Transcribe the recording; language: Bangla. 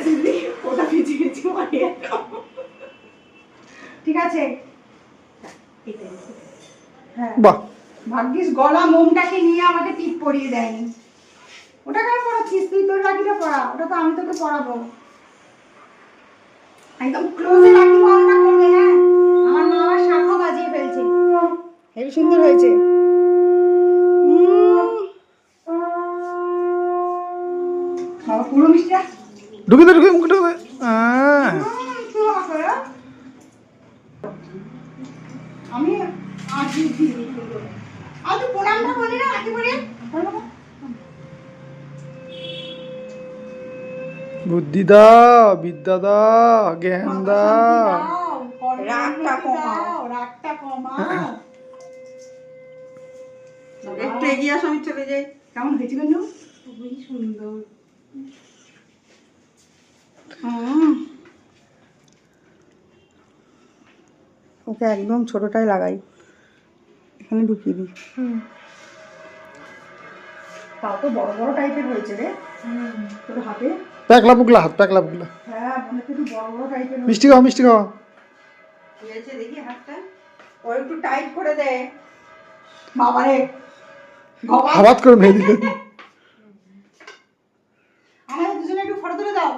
দিদি ওটা ভিজে গেছে মারিয়ে দাও। ঠিক আছে হ্যাঁ বাহ ভাগ্যিস গলা মোমটাকে নিয়ে আমাকে টিপ পরিয়ে দেয়নি। ওটা কেন পড়াচ্ছিস তুই? তোর রাখিটা পড়া, ওটা তো আমি তোকে পড়াবো। একদম ক্লোজে রাখি বন্ধটা করবে। হ্যাঁ আমার মা আমার শাঁখও বাজিয়ে ফেলছে। হেবি সুন্দর হয়েছে। বাবা পুরো মিষ্টিটা ঢুকে দে মুখে ঢুকে দে। আমি আজি আর তুই প্রণামটা বলি না আগে বলে বুদ্ধি দাও, বিদ্যা দাও, জ্ঞান দাও। রাগটা কমাও, রাগটা কমাও। একটু এগিয়ে আসো, আমি চলে যাই। কেমন হয়েছে গো? খুবই সুন্দর। ওকে একদম ছোটটাই লাগাই, এখানে ঢুকিয়ে দিই। তাও তো বড় বড় টাইপের হয়েছে রে তোর হাতে। প্যাকলা পুকলা হাত, প্যাকলা পুকলা। হ্যাঁ মনে হচ্ছে একটু বড় বড় টাইপের। মিষ্টি খাও, মিষ্টি খাও। কি আছে দেখি হাতটা, ও একটু টাইট করে দে। বাবারে হাবাত করে মেরে দিল। আমাদের দুজনে একটু ফটো তুলে দাও।